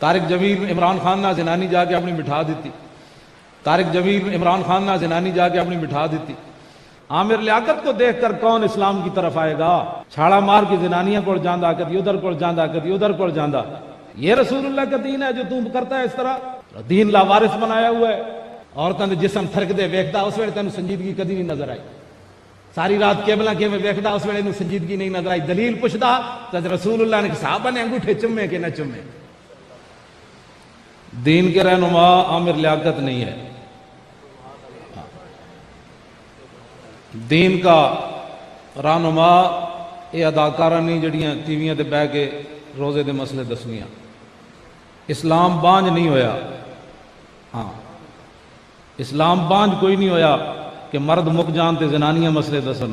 طارق جمیل عمران خان نہ زنانی جا کے اپنی بٹھا دیتی، طارق جمیل عمران خان نہ زنانی جا کے اپنی بٹھا دیتی۔ عامر لیاقت کو دیکھ کر کون اسلام کی طرف آئے گا؟ چھاڑا مار کی زنانیاں کول جاندا، کدی ادھر کول جاندا، کدی ادھر کول جاندا۔ یہ رسول اللہ کا دین ہے جو تم کرتا ہے اس طرح؟ دین لاوارث بنایا ہوا ہے۔ عورتوں کے جسم تھرک دے ویکھدا، اس ویلے تینوں سنجیدگی کدی نہیں نظر آئی۔ ساری رات کیبلاں کیویں ویکھدا، اس ویلے تینوں سنجیدگی نہیں نظر آئی۔ دلیل پوچھدا تے رسول اللہ نے صحابہ نے انگوٹھے چومے کہ نہ چومے۔ دین کے رہنما عامر لیاقت نہیں ہے۔ دین کا رہنما یہ اداکارہ نہیں جڑیاں ٹی ویاں تے بہ کے روزے دے مسئلے دسویاں۔ اسلام بانج نہیں ہویا، ہاں اسلام بانج کوئی نہیں ہویا کہ مرد مک جان تے زنانیاں مسئلے دسن۔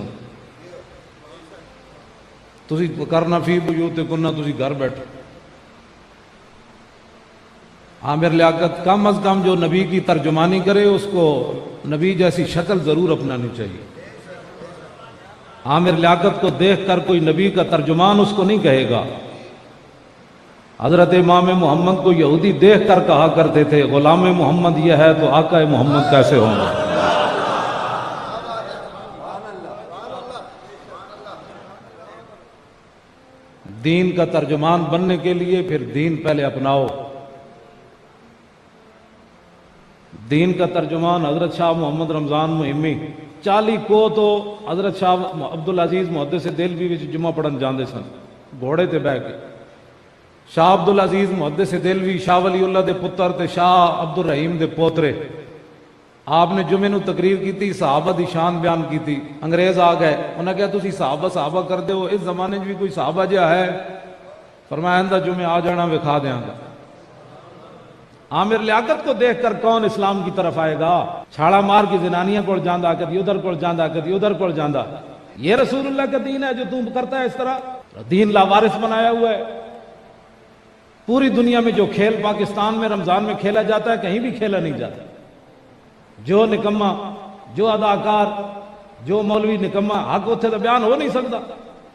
تسی کرنا فی بیوتکن، تسی گھر بیٹھو۔ عامر لیاقت کم از کم جو نبی کی ترجمانی کرے اس کو نبی جیسی شکل ضرور اپنانی چاہیے۔ عامر لیاقت کو دیکھ کر کوئی نبی کا ترجمان اس کو نہیں کہے گا۔ حضرت امام محمد کو یہودی دیکھ کر کہا کرتے تھے غلام محمد یہ ہے تو آقا محمد کیسے ہوں گا؟ دین کا ترجمان بننے کے لیے پھر دین پہلے اپناؤ۔ دین کا ترجمان حضرت شاہ محمد رمضان مہمی 40 کو تو حضرت شاہ عبدالعزیز محدث دہلوی وچ جمعہ پڑھن جاندے سن گھوڑے تے بہ کے۔ شاہ عبدالعزیز محدث دہلوی شاہ ولی اللہ دے پتر تے شاہ عبدالرحیم دے پوترے۔ آپ نے جمعے نو تقریر کیتی، صحابہ دی شان بیان کیتی۔ انگریز آ گئے، انہاں کہا تسی صحابہ کر دے ہو، اس زمانے بھی کوئی صحابہ جہا ہے؟ فرمایا اندہ جمعے آ جانا وکھا دیاں گا۔ عامر لیاقت کو دیکھ کر کون اسلام کی طرف آئے گا؟ چھاڑا مار کی زنانیاں کول جاندا، کدی ادھر کول جاندا، کدی ادھر کول جاندا۔ یہ رسول اللہ کا دین ہے جو تم کرتا ہے اس طرح؟ دین لاوارث بنایا ہوا ہے۔ پوری دنیا میں جو کھیل پاکستان میں رمضان میں کھیلا جاتا ہے کہیں بھی کھیلا نہیں جاتا۔ جو نکمہ، جو اداکار، جو مولوی نکمہ، حق اتھے تو بیان ہو نہیں سکتا۔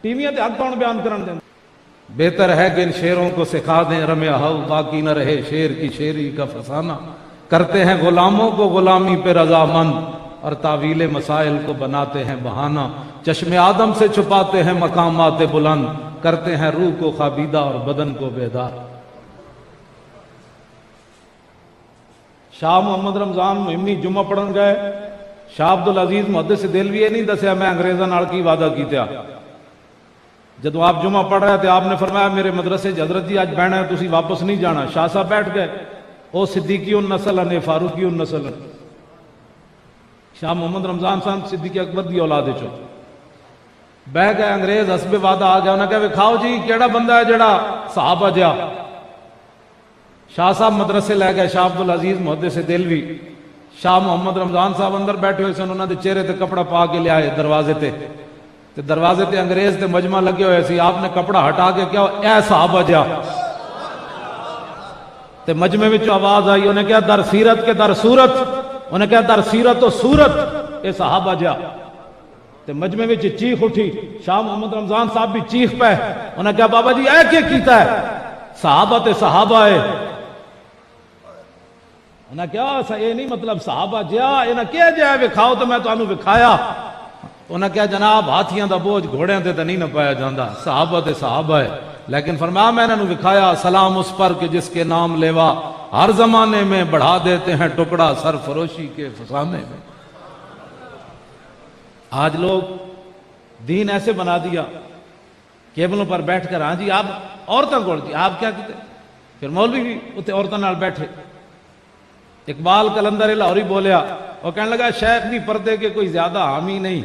ٹی ویاں تے حق کون بیان کرن دیں؟ بہتر ہے کہ ان شیروں کو سکھا دیں رمیا ہو، باقی نہ رہے شیر کی شیری کا فسانہ۔ کرتے ہیں غلاموں کو غلامی پہ رضامند اور تعویل مسائل کو بناتے ہیں بہانہ۔ چشم آدم سے چھپاتے ہیں مقامات بلند، کرتے ہیں روح کو خوابیدہ اور بدن کو بیدار۔ شاہ محمد رمضان مہمی جمعہ پڑھن گئے، شاہ عبدالعزیز محدث دہلوی یہ نہیں دسیا میں انگریزاں نال کی وعدہ کیتا۔ جدو آپ جمعہ پڑھ رہے تھے آپ نے فرمایا میرے مدرسے حضرت جی آج بہنا ہے تسی واپس نہیں جانا۔ شاہ صاحب بیٹھ گئے، او صدیقی النسل نے فاروقی النسل۔ شاہ محمد رمضان صاحب صدیقی اکبر دی اولاد چو بہ گئے۔ انگریز حسب وعدہ آ گیا، انہوں نے کہا کھاؤ جی کیڑا بندہ ہے جڑا صحابہ جا۔ شاہ صاحب مدرسے لے گئے، شاہ عبدالعزیز محدث دہلوی، شاہ محمد رمضان صاحب اندر بیٹھے ہوئے سن، انہوں نے چہرے تے کپڑا پا کے لیا ہے دروازے تے دروازے تے انگریز تے مجمع لگے ہوئے سی۔ آپ نے کپڑا ہٹا کے کیا اے صحابہ جا، تے مجمع میں آواز آئی، انہیں کہا در سیرت کے در صورت، انہیں کہا در سیرت و صورت اے صحابہ جا۔ تے مجمع میں چیخ اٹھی، شاہ محمد رمضان صاحب بھی چیخ پہ، انہیں کہا بابا جی اے کیا کیتا ہے؟ صحابہ تے صحابہ ہے۔ انہیں کہا یہ نہیں مطلب صحابہ جا، انہیں کیا جائے وکھاؤ تو میں تو انہوں وکھایا۔ انہیں کہا جناب ہاتھیاں دا بوجھ گھوڑیاں تے نہیں نہ پایا جاندہ، صحابہ تے صحابہ ہے۔ لیکن فرمایا میں نے وکھایا سلام اس پر کہ جس کے نام لیوا ہر زمانے میں بڑھا دیتے ہیں ٹکڑا سرفروشی کے فسانے میں۔ آج لوگ دین ایسے بنا دیا، کیبلوں پر بیٹھ کر ہاں جی آپ عورتوں کو جی آپ کیا کہتے، پھر مولوی بھی اتنے عورتوں نال بیٹھے۔ اقبال قلندر لاہوری بولیا، وہ کہنے لگا شیخ بھی پردے کے کوئی زیادہ حامی نہیں،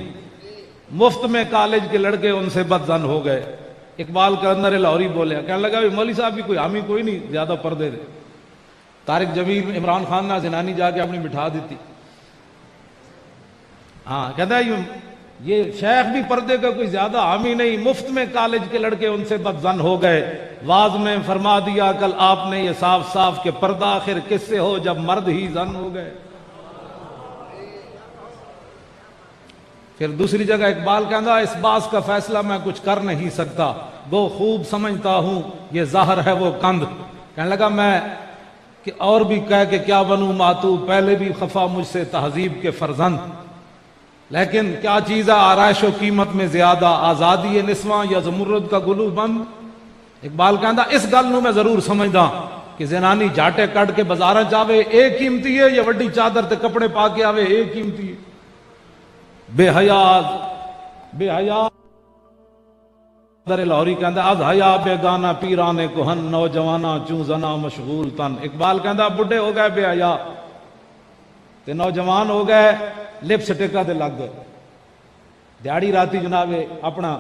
مفت میں کالج کے لڑکے ان سے بدظن ہو گئے۔ اقبال قلندر لاہوری بولیا، کہنے لگا مولوی صاحب بھی کوئی حامی کوئی نہیں، زیادہ پردے دے۔ طارق جمیل عمران خان نہ زنانی جا کے اپنی بٹھا دیتی۔ ہاں کہتا ہے یہ شیخ بھی پردے کا کوئی زیادہ حامی نہیں، مفت میں کالج کے لڑکے ان سے بدظن ہو گئے۔ واز میں فرما دیا کل آپ نے یہ صاف صاف کہ پردہ آخر کس سے ہو جب مرد ہی زن ہو گئے۔ پھر دوسری جگہ اقبال کہتا اس باز کا فیصلہ میں کچھ کر نہیں سکتا، گو خوب سمجھتا ہوں یہ ظاہر ہے وہ کند، کہنے لگا میں کہ اور بھی کہہ کے کیا بنوں ماتو، پہلے بھی خفا مجھ سے تہذیب کے فرزند، لیکن کیا چیز ہے آرائش و قیمت میں زیادہ، آزادی نسواں یا زمرد کا گلو بند۔ اقبال کہندا اس گل نو میں ضرور سمجھدا کہ زنانی جاٹے کٹ کے بازاراں جاوے ایک قیمتی ہے، یا وڈی چادر تے کپڑے پا کے آوے ایک قیمتی ہے۔ بے حیا بے حیا در لاہوری کہندا از حیا بیگانہ پیرانے کوہن، نوجواناں چوں زنا مشغول تن۔ اقبال کہندا بڈھے ہو گئے بے حیا تے نوجوان ہو گئے لپسٹکا تے لگ گئے، دیہڑی راتی جناب اپنا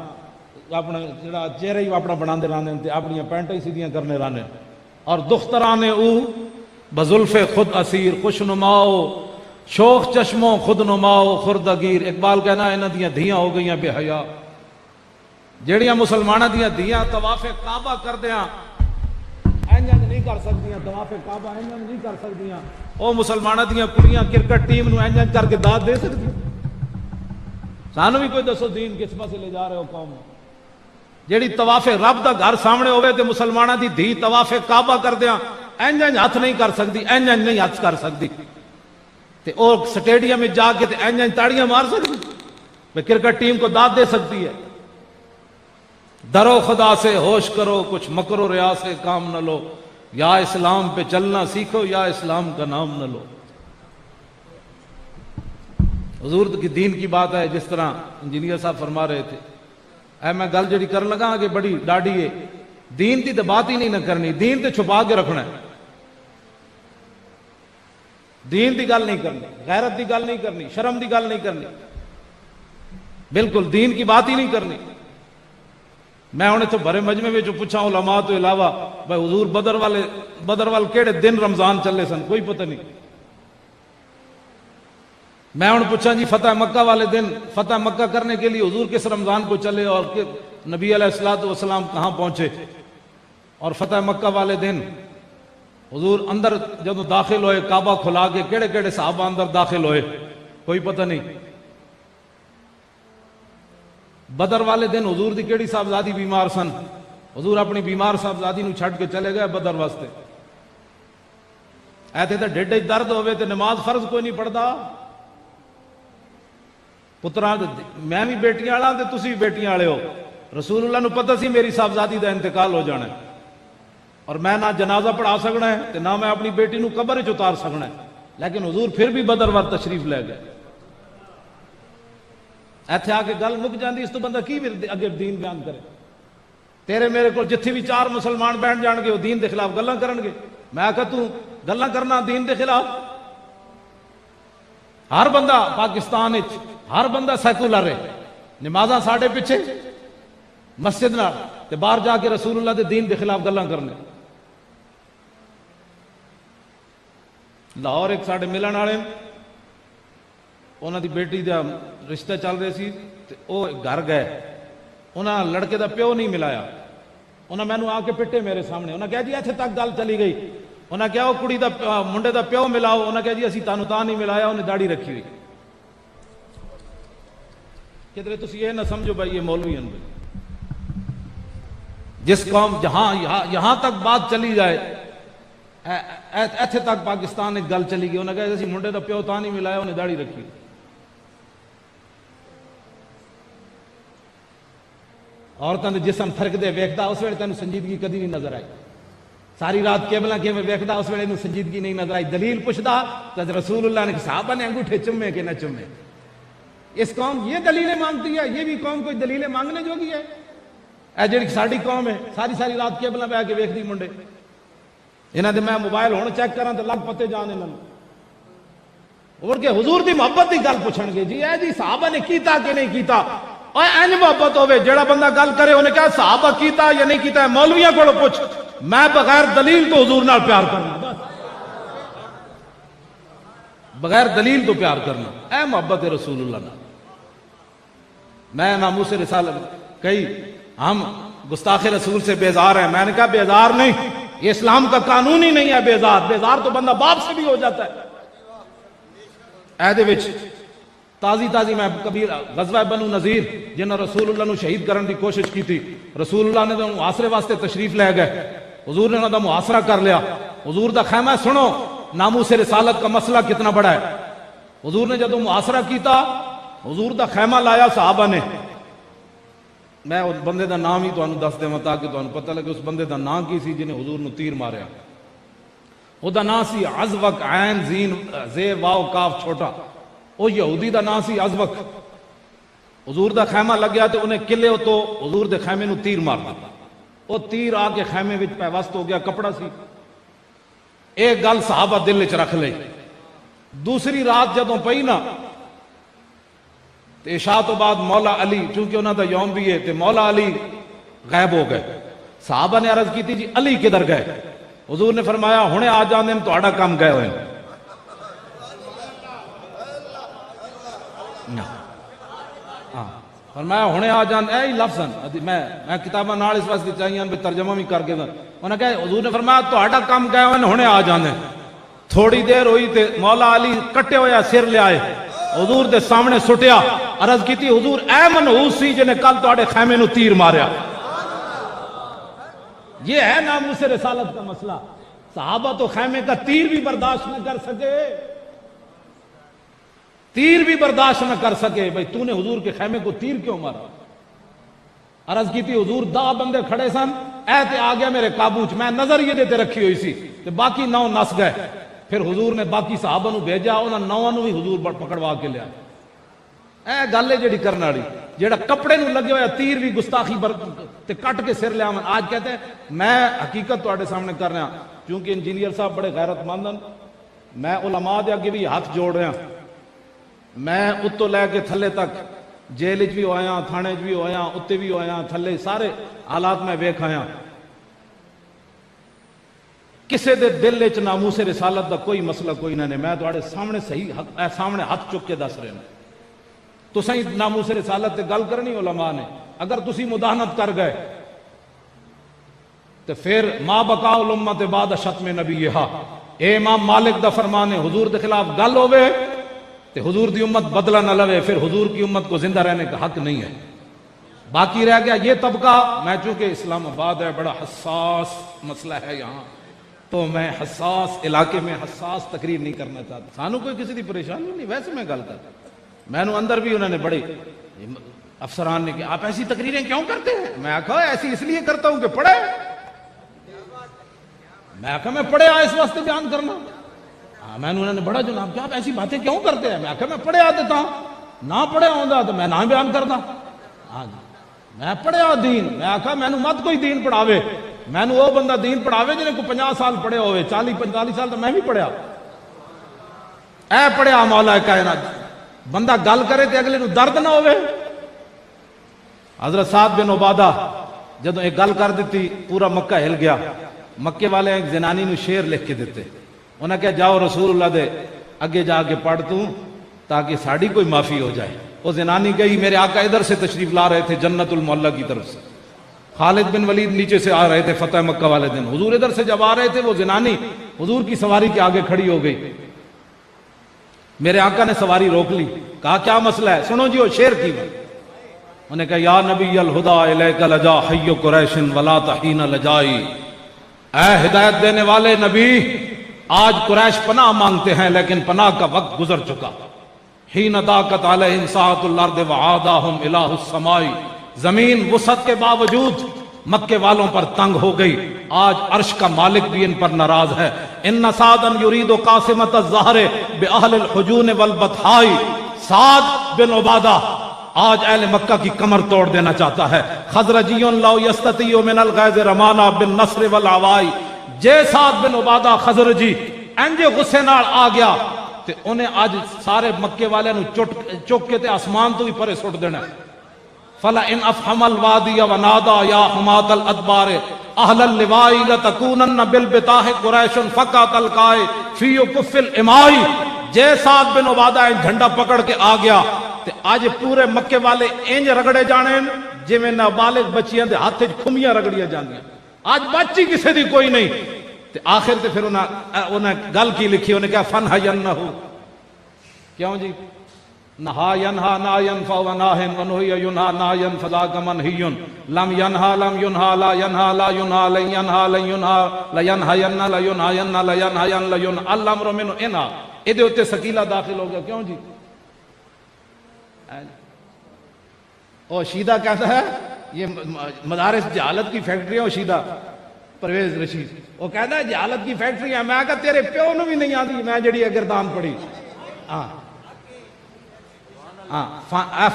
جڑا چہرہ ہی اپنا بناندے رہندے تے اپنی پینٹاں ہی سیدھیاں کرنے رہندے، اور دخترانے او بزلف خود اسیر، خوش نماؤ شوخ چشموں خود نماؤ خردگیر۔ اقبال کہنا انہاں دیاں دھیاں ہو گئیاں بے حیا، جیڑیاں مسلماناں دیاں دھیاں طواف کعبہ کردیاں انج نہیں کر سکدیاں، طواف کعبہ انج نہیں کر سکدیاں، او مسلماناں دیاں کڑیاں کرکٹ ٹیم نو انج کر کے داد دے سکدی؟ سانو بھی کوئی دسو دین کس پاسے لے جا رہے ہو قوم؟ جیڑی طواف رب دا گھر سامنے ہوئے تے مسلماناں دی دھی طواف کعبہ کردیاں انج ہاتھ نہیں کر سکدی، انج نہیں ہاتھ کر سکدی، تے او سٹیڈیم میں جا کے تے انج تاڑیاں مار سکتی، وہ کرکٹ ٹیم کو داد دے سکتی ہے؟ درو خدا سے ہوش کرو، کچھ مکر و ریا سے کام نہ لو، یا اسلام پہ چلنا سیکھو یا اسلام کا نام نہ لو۔ حضور کی دین کی بات ہے، جس طرح انجینئر صاحب فرما رہے تھے، اے میں گل جڑی کرن لگا کہ بڑی ڈاڈی ہے، دین کی تو بات ہی نہیں نہ کرنی، دین تے چھپا کے رکھنا ہے، دین دی گل نہیں کرنی، غیرت دی گل نہیں کرنی، شرم دی گل نہیں کرنی، بالکل دین کی بات ہی نہیں کرنی۔ میں انہیں تو بھرے مجمع میں جو پوچھا علماء تو علاوہ بھائی حضور بدر وال کیڑے دن رمضان چلے سن، کوئی پتہ نہیں۔ میں انہیں پوچھا جی فتح مکہ والے دن، فتح مکہ کرنے کے لیے حضور کس رمضان کو چلے اور نبی علیہ السلام کہاں پہنچے، اور فتح مکہ والے دن حضور اندر جب داخل ہوئے کعبہ کھلا کے کیڑے کیڑے صحابہ اندر داخل ہوئے، کوئی پتہ نہیں۔ بدر والے دن حضور دی کیڑی صاحبزادی بیمار سن، حضور اپنی بیمار صاحبزادی نو چھڈ کے چلے گئے بدر واسطے۔ ایتھے تے ڈھڈ وچ درد ہوئے تے نماز فرض کوئی نہیں پڑھدا، پتراں میں بھی بیٹیاں والا تے تسی بھی بیٹیاں والے ہو، رسول اللہ نو پتہ سی میری صاحبزادی دا انتقال ہو جانا ہے، اور میں نہ جنازہ پڑھا سکنا ہے تے نہ میں اپنی بیٹی نو قبر وچ اتار سکنا ہے، لیکن حضور پھر بھی بدر وار تشریف لے گئے۔ ایتھے آ کے گل مک جاندی، اس تو بندہ کی اگے دین بیان کرے؟ تیرے میرے کو جتھے بھی چار مسلمان بیٹھ جان گے وہ دین دے خلاف گلاں کرن گے، میں آکھا تو گلاں کرنا دین دے خلاف؟ ہر بندہ پاکستان وچ ہر بندہ سیکولر ہے، نمازاں ساڈے پیچھے مسجد نال تے باہر جا کے رسول اللہ دے دین دے خلاف گلاں کرنے۔ لاہور ایک ساڈے ملن والے انہاں دی بیٹی دا رشتہ چل رہے سی تے او گھر گئے، انہاں لڑکے دا پیو نہیں ملایا، انہاں مینوں آ کے پٹے میرے سامنے، انہاں کہا جی ایتھے تک گل چلی گئی، انہاں کہا وہ کڑی دا منڈے دا پیو ملاؤ، انہاں کہا جی اسی تانوں تاں نہیں ملایا، انہیں داڑھی رکھی ہوئی۔ کدھر تسی یہ نہ سمجھو بھائی یہ مولوی ہیں، جس قوم جہاں یہاں تک بات چلی جائے، ایتھے تک پاکستان ایک گل چلی گئی، انہیں کہا اسی منڈے دا پیو تاں نہیں ملایا، انہیں داڑھی رکھی ہوئی۔ عورتوں نے جسم تھرک دے ویکھدا اس ویلے تینوں سنجیدگی کدی نہیں نظر آئی، ساری رات کیبلاں کیویں ویکھدا اس ویلے تینوں سنجیدگی نہیں نظر آئی۔ دلیل پوچھدا تو رسول اللہ نے صحابہ نے انگوٹھے چومے کہ نہ چومے۔ اس قوم یہ دلیلیں مانگتی ہے، یہ بھی قوم کوئی دلیلیں مانگنے جوگی ہے؟ اے جڑی ساڈی قوم ہے ساری رات کیبلاں بہ کے ویکھدی منڈے، انہاں دے میں موبائل ہن چیک کراں تے لگ پتے جان انہاں نوں، اور کہ حضور دی محبت دی گل پوچھن گے جی اے جی صحابہ نے کیتا کہ نہیں کیتا، اور این محبت ہوئے جڑا بندہ گل کرے انہیں کہا صحابہ کیتا یا نہیں کیتا ہے، مولویاں کو پوچھ، میں بغیر دلیل تو حضور نال پیار کرنا، بغیر دلیل تو پیار کرنا، اے محبت رسول اللہ نال۔ میں ناموس رسالت کئی ہم گستاخ رسول سے بیزار ہیں، میں نے کہا بیزار نہیں، یہ اسلام کا قانون ہی نہیں ہے بیزار تو بندہ باپ سے بھی ہو جاتا ہے۔ اے وچ تازی میں کبھی غزوہ بنو نذیر جنہاں رسول اللہ نو شہید کرن دی کوشش کی تھی، رسول اللہ نے تو آسرے واسطے تشریف لے گئے، حضور نے انہوں دا محاصرہ کر لیا. حضور دا خیمہ ہے، سنو ناموس رسالت کا مسئلہ کتنا بڑا ہے. حضور نے جدو محاصرہ کیتا، حضور دا خیمہ لایا صحابہ نے. میں اس بندے دا نام ہی تو دس دے تاکہ تو پتہ لگے اس بندے دا نام کی سی جنہیں حضور نے تیر ماریا. وہ دا نام سی عزوک، عین زین زے واو کاف چھوٹا. وہ یہودی دا نام سی عزوک. حضور دا خیمہ لگ گیا تو انہیں کلے تو حضور دے خیمے نو تیر مار دیتا. وہ تیر آ کے خیمے وچ پیوست ہو گیا، کپڑا سی. ایک گل صحابہ دل وچ رکھ لئی. دوسری رات جدوں پئی نا تے عشاء تو بعد مولا علی، چونکہ انہاں دا یوم بھی ہے، تے مولا علی غائب ہو گئے. صحابہ نے عرض کی تھی جی علی کدھر گئے؟ حضور نے فرمایا ہنے آ جاندے تو تہاڈا کام گئے ہوئے. فرمایا ہنے آ جان اے لفظ میں کتاباں نال اس واسطے چاہیے بھی ترجمہ بھی کر کے انہاں کہا حضور نے فرمایا تہاڈا کام گئے ہوئے ہنے آ جاندے. تھوڑی دیر ہوئی تے مولا علی کٹے ہویا سر لے آئے، حضور دے سامنے سٹیا. عرض کی تھی حضور اے منحوس سی جنہیں کل تہاڈے خیمے نو تیر ماریا. یہ ہے ناموس رسالت کا مسئلہ. صحابہ تو خیمے کا تیر بھی برداشت نہ کر سکے، تیر بھی برداشت نہ کر سکے. بھئی تو نے حضور کے خیمے کو تیر کیوں مارا؟ عرض کی تھی حضور 10 بندے کھڑے سن، اے تے آ گیا میرے قابو چ، میں نظر یہ دیتے رکھی ہوئی سی تے باقی 9 نس گئے. پھر حضور نے باقی صحابہ نو بھیجا، انہاں 9 نو بھی حضور پکڑوا کے لیا. اے گل ہے جڑی کرن والی، جیڑا کپڑے نو لگے ہویا تیر بھی گستاخی تے کٹ کے سر لیا. آج کہتے ہیں میں حقیقت تواڈے سامنے کر رہا، چونکہ انجینئر صاحب بڑے غیرت مند ہیں. میں علماء دے اگے بھی ہاتھ جوڑ رہا. میں اتو لے کے تھلے تک جیل بھی ہویا، تھانے بھی ہویا، اتنے بھی ہویا، تھلے سارے حالات میں ویکھ آیا. کسے دے دل وچ ناموس رسالت دا کوئی مسئلہ کوئی نہ نے. میں تواڈے سامنے صحیح سامنے ہاتھ چک کے دس رہا. تو صحیح ناموس رسالت تے گل کرنی علماء نے. اگر تسی مداہنت کر گئے تو پھر ما بقاء الامت بعد شتم نبیہا. اے امام مالک دا فرمان ہے، حضور دے خلاف گل ہوئے تے حضور دی امت بدلہ نہ لوے، پھر حضور کی امت کو زندہ رہنے کا حق نہیں ہے. باقی رہ گیا یہ طبقہ. میں چونکہ اسلام آباد ہے، بڑا حساس مسئلہ ہے یہاں، تو میں حساس علاقے میں حساس تقریر نہیں کرنا چاہتا. سانو کوئی کسی دی پریشانی نہیں، ویسے میں گل کرتا. میں نے اندر بھی انہوں نے بڑے افسران نے کہ آپ ایسی تقریریں کیوں کرتے ہیں؟ میں کہا ایسی اس لیے کرتا ہوں کہ پڑھے. میں کہا میں پڑھے اس واسطے بیان کرنا. میں نے انہوں نے بڑا جناب کہ آپ ایسی باتیں کیوں کرتے ہیں؟ میں کہا میں پڑھے آ دیتا ہوں، نہ پڑھے ہوں تو میں نہ بیان کرتا. ہاں جی میں پڑھے آ دین. میں کہا میں نے مت کوئی دین پڑھاوے. میں نے وہ بندہ دین پڑھاوے جنہیں کو 50 سال پڑھے ہوئے، 40-45 سال تو میں بھی پڑھیا. اے پڑھیا مولا کائنات. بندہ گل کرے تے اگلے نو درد نہ ہوئے. حضرت سعد بن عبادہ جدو ایک گل کر دیتی پورا مکہ ہل گیا. مکے والے ایک زنانی نو شعر لکھ کے دیتے. انہیں کہا جاؤ رسول اللہ دے اگے جا کے پڑھ تو تاکہ ساڑی کوئی معافی ہو جائے. وہ زنانی گئی، میرے آقا ادھر سے تشریف لا رہے تھے جنت المعلا کی طرف سے، خالد بن ولید نیچے سے آ رہے تھے فتح مکہ والے دن. حضور ادھر سے جب آ رہے تھے وہ زنانی حضور کی سواری کے آگے کھڑی ہو گئی. میرے آقا نے سواری روک لی. کہا کیا مسئلہ ہے؟ سنو جی وہ شعر کی بات. انہوں نے کہا یا نبی الہدا الیک لجا حی قریش ولا تحین لجائی. اے ہدایت دینے والے نبی، آج قریش پناہ مانگتے ہیں لیکن پناہ کا وقت گزر چکا. حین ضاقت علیہم سعۃ الارض وعاداہم الہ السماء. زمین وسعت کے باوجود مکے والوں پر تنگ ہو گئی. آج عرش کا مالک بھی ان پر ناراض ہے. ان سعدا یرید قاسمۃ الظہر باہل الحجون والبطحاء. سعد بن عبادہ آج اہل مکہ کی کمر توڑ دینا چاہتا ہے. خزرجی لو یستطیع من الغیظ رمانا بالنصر والعواء. جے سعد بن عبادہ خزرجی انجے غصے نال آ گیا تے انہیں آج سارے مکے والے نو چک کے تے آسمان تو بھی پرے سٹ دینا. فلا ان افہم الوادی ونادا یا حمات الادبار اہل اللواء لتکونن بالبطاح قریش فقط القائے فی کف الامائی. جے سعد بن عبادہ جھنڈا پکڑ کے آ گیا تے آج پورے مکے والے انج رگڑے جانے جی میں نابالغ بچیاں دے ہاتھ کھمیاں رگڑیاں جاندیاں. آج بچی کسے دی کوئی نہیں. تے آخر تے پھر انہیں گل کی لکھی، انہیں کہا فن حینہو. کیوں جی نہا ینہا نا ینفع وناہن ونہی ینہا نا ینفع ذاک منہی لم ینہا لم ینہا لا ینہا لا ینہا لن ینہا لن ینہا لینہین لینہین لینہین لین الامر من انہا ادھے ہوتے سکیلہ داخل ہو گیا. کیوں جی؟ اور شیدہ کہتا ہے یہ مدارس جہالت کی فیکٹری ہے. اور شیدہ پرویز رشید وہ کہتا ہے جہالت کی فیکٹری ہے. میں کہا تیرے پیو نے بھی نہیں آتی میں جڑی گردان پڑی.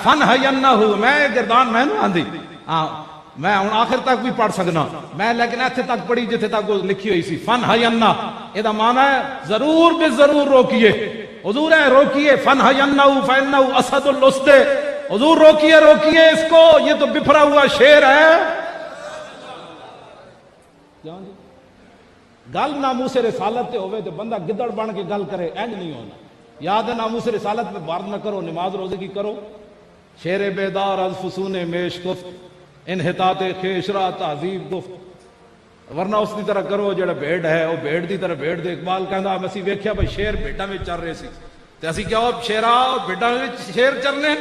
فن ہینہو میں گردان میں نہیں آندی. میں ہوں آخر تک بھی پڑھ سکنا میں لیکن ایتھے تک پڑھی جتھے تک وہ لکھی ہوئی سی. فن ہینہ یہ دا معنی ہے ضرور بے ضرور روکیے. حضور ہے روکیے. فن ہینہو فینہو اسد الاسد. حضور روکیے روکیے اس کو یہ تو بفرا ہوا شیر ہے. گل ناموس رسالت تے ہوئے تو بندہ گدڑ بن کے گل کرے اینج نہیں ہونا. یاد ہے ناموس رسالت میں بارد نہ کرو نماز روزے کی کرو. شیر بیدار از فسون میش گفت انحطاط خیشرا تہذیب گفت. ورنہ اس کی طرح کرو جڑا بھیڑ ہے وہ بھیڑ دی طرح بھیڑ دے. اقبال کہندا اسی ویکھیا بھئی شیر بھیڑاں وچ چل رہے سی تے اسی کیا شیرا بھیڑاں وچ شیر چلنے.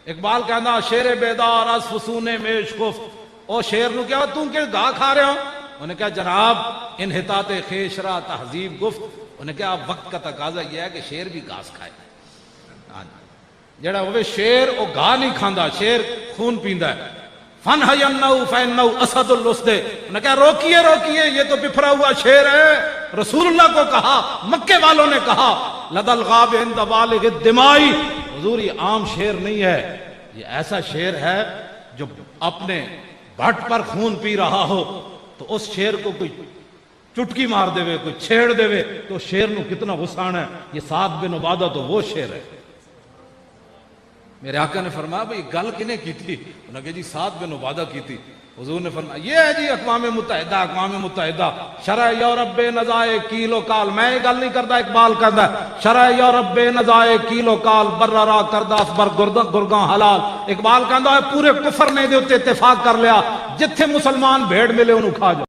اقبال کہندا شیر بیدار از فسون میش گفت. او شیر نو کیا تو کہ گاہ کھا رہے ہو؟ انہیں کہا جناب انحطاط خیشرا تہذیب گفت. انہیں کہا وقت کا تقاضا یہ ہے کہ شیر بھی گھاس کھائے. جڑا ہوئے شیر وہ گاہ نہیں کھاندا شیر خون پیندا ہے. فن ہینہو فینہو اسد الاسد. انہیں کہا روکیے روکیے یہ تو بفرا ہوا شیر ہے. رسول اللہ کو کہا مکے والوں نے کہا لدى الغاب عند بالغ الدماء. حضور یہ عام شیر نہیں ہے یہ ایسا شیر ہے جو اپنے بھٹ پر خون پی رہا ہو تو اس شیر کو کوئی چٹکی مار دے وے کوئی چھیڑ دے وے تو شیر نو کتنا غصہ ہے. یہ سعد بن عبادہ تو وہ شیر ہے. میرے آقا نے فرمایا بھئی گل کنے کی تھی؟ انہوں نے کہا جی سعد بن عبادہ کی تھی. حضور نے فرمایا یہ ہے جی اقوام متحدہ شرع یورپ بے نزائے کیل و کال. میں یہ گل نہیں کرتا اقبال کرتا شرع یورپ بے نزائے کیل و کال بررا کرداس بر گرگاں حلال. اقبال کہتا ہے پورے کفر نے دے اتفاق کر لیا جتھے مسلمان بھیڑ ملے انہوں کھا جاؤ.